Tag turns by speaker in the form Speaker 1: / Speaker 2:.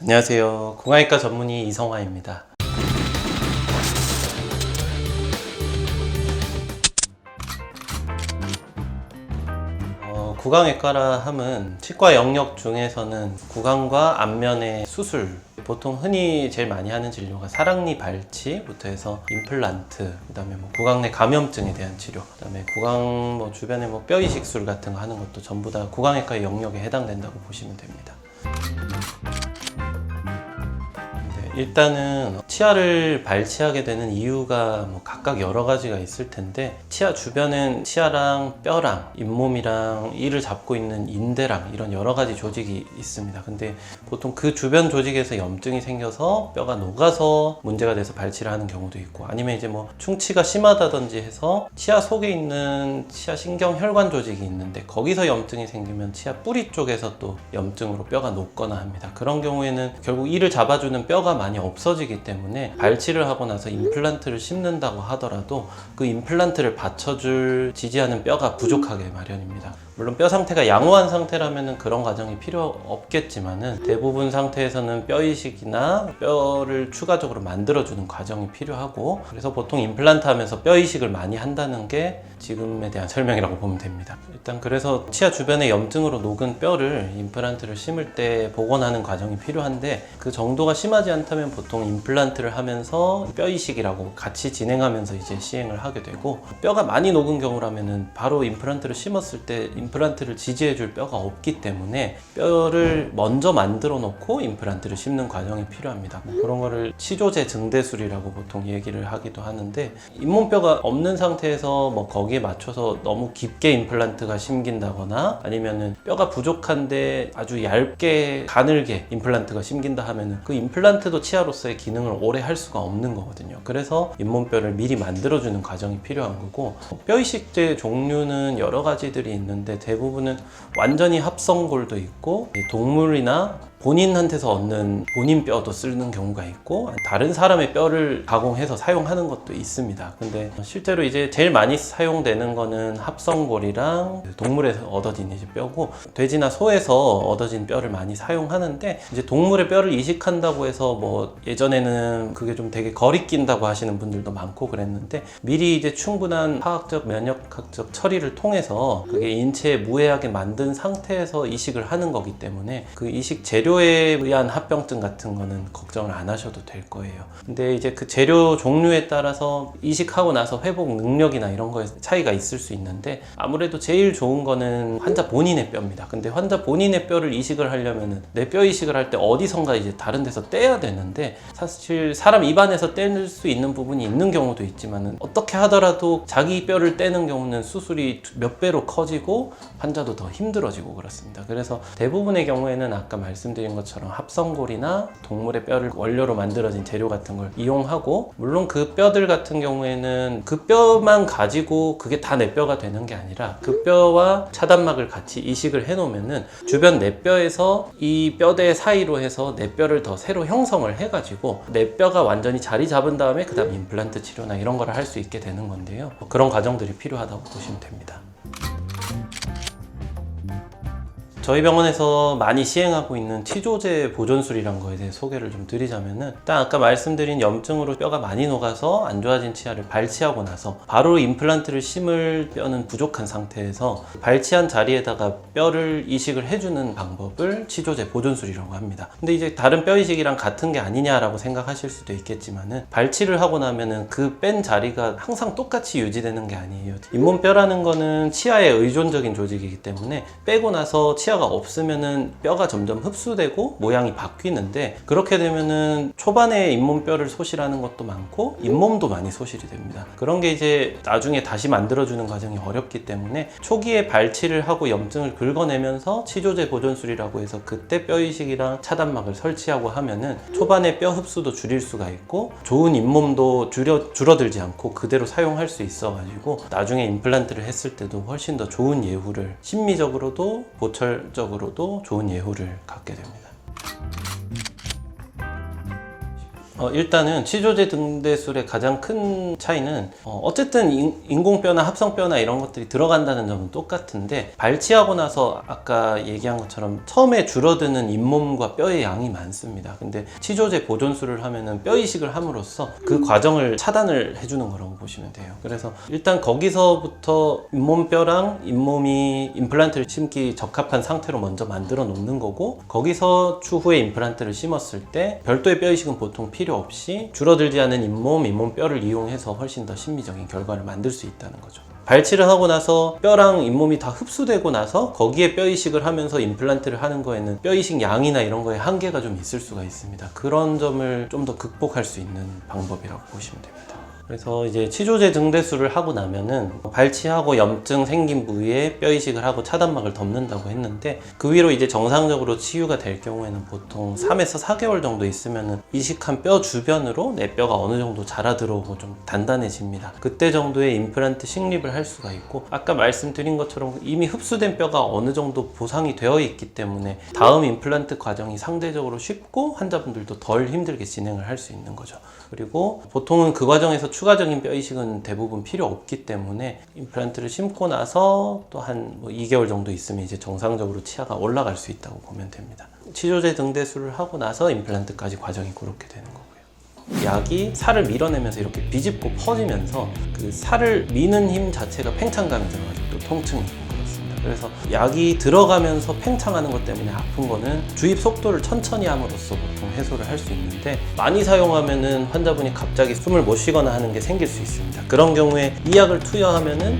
Speaker 1: 안녕하세요. 구강외과 전문의 이성화입니다. 구강외과라 함은 치과 영역 중에서는 구강과 안면의 수술, 보통 흔히 제일 많이 하는 진료가 사랑니 발치부터 해서 임플란트, 그다음에 구강 내 감염증에 대한 치료, 그다음에 구강 주변에 뼈 이식술 같은 거 하는 것도 전부 다 구강외과의 영역에 해당된다고 보시면 됩니다. 일단은 치아를 발치하게 되는 이유가 각각 여러 가지가 있을 텐데, 치아 주변엔 치아랑 뼈랑 잇몸이랑 이를 잡고 있는 인대랑 이런 여러 가지 조직이 있습니다. 근데 보통 그 주변 조직에서 염증이 생겨서 뼈가 녹아서 문제가 돼서 발치를 하는 경우도 있고, 아니면 이제 충치가 심하다든지 해서 치아 속에 있는 치아 신경 혈관 조직이 있는데 거기서 염증이 생기면 치아 뿌리 쪽에서 또 염증으로 뼈가 녹거나 합니다. 그런 경우에는 결국 이를 잡아주는 뼈가 많이 없어지기 때문에 발치를 하고 나서 임플란트를 심는다고 하더라도 그 임플란트를 받쳐줄 지지하는 뼈가 부족하게 마련입니다. 물론 뼈 상태가 양호한 상태라면 그런 과정이 필요 없겠지만은, 대부분 상태에서는 뼈 이식이나 뼈를 추가적으로 만들어주는 과정이 필요하고, 그래서 보통 임플란트 하면서 뼈 이식을 많이 한다는 게 지금에 대한 설명이라고 보면 됩니다. 일단 그래서 치아 주변에 염증으로 녹은 뼈를 임플란트를 심을 때 복원하는 과정이 필요한데, 그 정도가 심하지 않다면 보통 임플란트를 하면서 뼈 이식이라고 같이 진행하면서 이제 시행을 하게 되고, 뼈가 많이 녹은 경우라면은 바로 임플란트를 심었을 때 임플란트를 지지해줄 뼈가 없기 때문에 뼈를 먼저 만들어 놓고 임플란트를 심는 과정이 필요합니다. 그런 거를 치조제 증대술이라고 보통 얘기를 하기도 하는데, 잇몸뼈가 없는 상태에서 거기에 맞춰서 너무 깊게 임플란트가 심긴다거나, 아니면은 뼈가 부족한데 아주 얇게 가늘게 임플란트가 심긴다 하면은 그 임플란트도 치아로서의 기능을 오래 할 수가 없는 거거든요. 그래서 잇몸뼈를 미리 만들어주는 과정이 필요한 거고, 뼈 이식제 종류는 여러 가지들이 있는데 대부분은 완전히 합성골도 있고, 동물이나 본인한테서 얻는 본인 뼈도 쓰는 경우가 있고, 다른 사람의 뼈를 가공해서 사용하는 것도 있습니다. 근데 실제로 이제 제일 많이 사용되는 거는 합성골이랑 동물에서 얻어진 이제 뼈고, 돼지나 소에서 얻어진 뼈를 많이 사용하는데, 이제 동물의 뼈를 이식한다고 해서 예전에는 그게 좀 되게 거리낀다고 하시는 분들도 많고 그랬는데, 미리 이제 충분한 화학적, 면역학적 처리를 통해서 그게 인체에 무해하게 만든 상태에서 이식을 하는 거기 때문에 그 이식 재료에 의한 합병증 같은 거는 걱정을 안 하셔도 될 거예요. 근데 이제 그 재료 종류에 따라서 이식하고 나서 회복 능력이나 이런 거에 차이가 있을 수 있는데, 아무래도 제일 좋은 거는 환자 본인의 뼈입니다. 근데 환자 본인의 뼈를 이식을 하려면은 내 뼈 이식을 할 때 어디선가 이제 다른 데서 떼야 되는데, 사실 사람 입안에서 뗄 수 있는 부분이 있는 경우도 있지만은, 어떻게 하더라도 자기 뼈를 떼는 경우는 수술이 몇 배로 커지고 환자도 더 힘들어지고 그렇습니다. 그래서 대부분의 경우에는 아까 말씀드린 것처럼 합성골이나 동물의 뼈를 원료로 만들어진 재료 같은 걸 이용하고, 물론 그 뼈들 같은 경우에는 그 뼈만 가지고 그게 다 내 뼈가 되는 게 아니라, 그 뼈와 차단막을 같이 이식을 해 놓으면은 주변 내 뼈에서 이 뼈대 사이로 해서 내 뼈를 더 새로 형성을 해가지고 내 뼈가 완전히 자리 잡은 다음에 그 다음 임플란트 치료나 이런 걸 할 수 있게 되는 건데요. 그런 과정들이 필요하다고 보시면 됩니다. 저희 병원에서 많이 시행하고 있는 치조제 보존술이란 거에 대해 소개를 좀 드리자면은, 일단 아까 말씀드린 염증으로 뼈가 많이 녹아서 안 좋아진 치아를 발치하고 나서 바로 임플란트를 심을 뼈는 부족한 상태에서 발치한 자리에다가 뼈를 이식을 해주는 방법을 치조제 보존술이라고 합니다. 근데 이제 다른 뼈 이식이랑 같은 게 아니냐라고 생각하실 수도 있겠지만은, 발치를 하고 나면은 그 뺀 자리가 항상 똑같이 유지되는 게 아니에요. 잇몸뼈라는 거는 치아에 의존적인 조직이기 때문에 빼고 나서 치아가 없으면은 뼈가 점점 흡수되고 모양이 바뀌는데, 그렇게 되면은 초반에 잇몸뼈를 소실하는 것도 많고 잇몸도 많이 소실이 됩니다. 그런 게 이제 나중에 다시 만들어주는 과정이 어렵기 때문에 초기에 발치를 하고 염증을 긁어내면서 치조제 보존술이라고 해서 그때 뼈 이식이랑 차단막을 설치하고 하면은 초반에 뼈 흡수도 줄일 수가 있고, 좋은 잇몸도 줄어들지 않고 그대로 사용할 수 있어가지고 나중에 임플란트를 했을 때도 훨씬 더 좋은 예후를, 심미적으로도 보철적으로도 좋은 예후를 갖게 됩니다. 일단은 치조제 등대술의 가장 큰 차이는 어쨌든 인공뼈나 합성뼈나 이런 것들이 들어간다는 점은 똑같은데, 발치하고 나서 아까 얘기한 것처럼 처음에 줄어드는 잇몸과 뼈의 양이 많습니다. 근데 치조제 보존술을 하면은 뼈 이식을 함으로써 그 과정을 차단을 해주는 거라고 보시면 돼요. 그래서 일단 거기서부터 잇몸뼈랑 잇몸이 임플란트를 심기 적합한 상태로 먼저 만들어 놓는 거고, 거기서 추후에 임플란트를 심었을 때 별도의 뼈 이식은 보통 필요 없이 줄어들지 않은 잇몸뼈를 이용해서 훨씬 더 심미적인 결과를 만들 수 있다는 거죠. 발치를 하고 나서 뼈랑 잇몸이 다 흡수되고 나서 거기에 뼈 이식을 하면서 임플란트를 하는 거에는 뼈 이식 양이나 이런 거에 한계가 좀 있을 수가 있습니다. 그런 점을 좀 더 극복할 수 있는 방법이라고 보시면 됩니다. 그래서 이제 치조제 등대술을 하고 나면은 발치하고 염증 생긴 부위에 뼈 이식을 하고 차단막을 덮는다고 했는데, 그 위로 이제 정상적으로 치유가 될 경우에는 보통 3에서 4개월 정도 있으면은 이식한 뼈 주변으로 내 뼈가 어느 정도 자라 들어오고 좀 단단해집니다. 그때 정도의 임플란트 식립을 할 수가 있고, 아까 말씀드린 것처럼 이미 흡수된 뼈가 어느 정도 보상이 되어 있기 때문에 다음 임플란트 과정이 상대적으로 쉽고 환자분들도 덜 힘들게 진행을 할 수 있는 거죠. 그리고 보통은 그 과정에서 추가적인 뼈 이식은 대부분 필요 없기 때문에 임플란트를 심고 나서 또 한 2개월 정도 있으면 이제 정상적으로 치아가 올라갈 수 있다고 보면 됩니다. 치조제 등대술을 하고 나서 임플란트까지 과정이 그렇게 되는 거고요. 약이 살을 밀어내면서 이렇게 비집고 퍼지면서 그 살을 미는 힘 자체가 팽창감이 들어가지고 또 통증이 있고 그렇습니다. 그래서 약이 들어가면서 팽창하는 것 때문에 아픈 거는 주입 속도를 천천히 함으로써 보통 해소를 할 수 있는데, 많이 사용하면은 환자분이 갑자기 숨을 못 쉬거나 하는 게 생길 수 있습니다. 그런 경우에 이 약을 투여하면은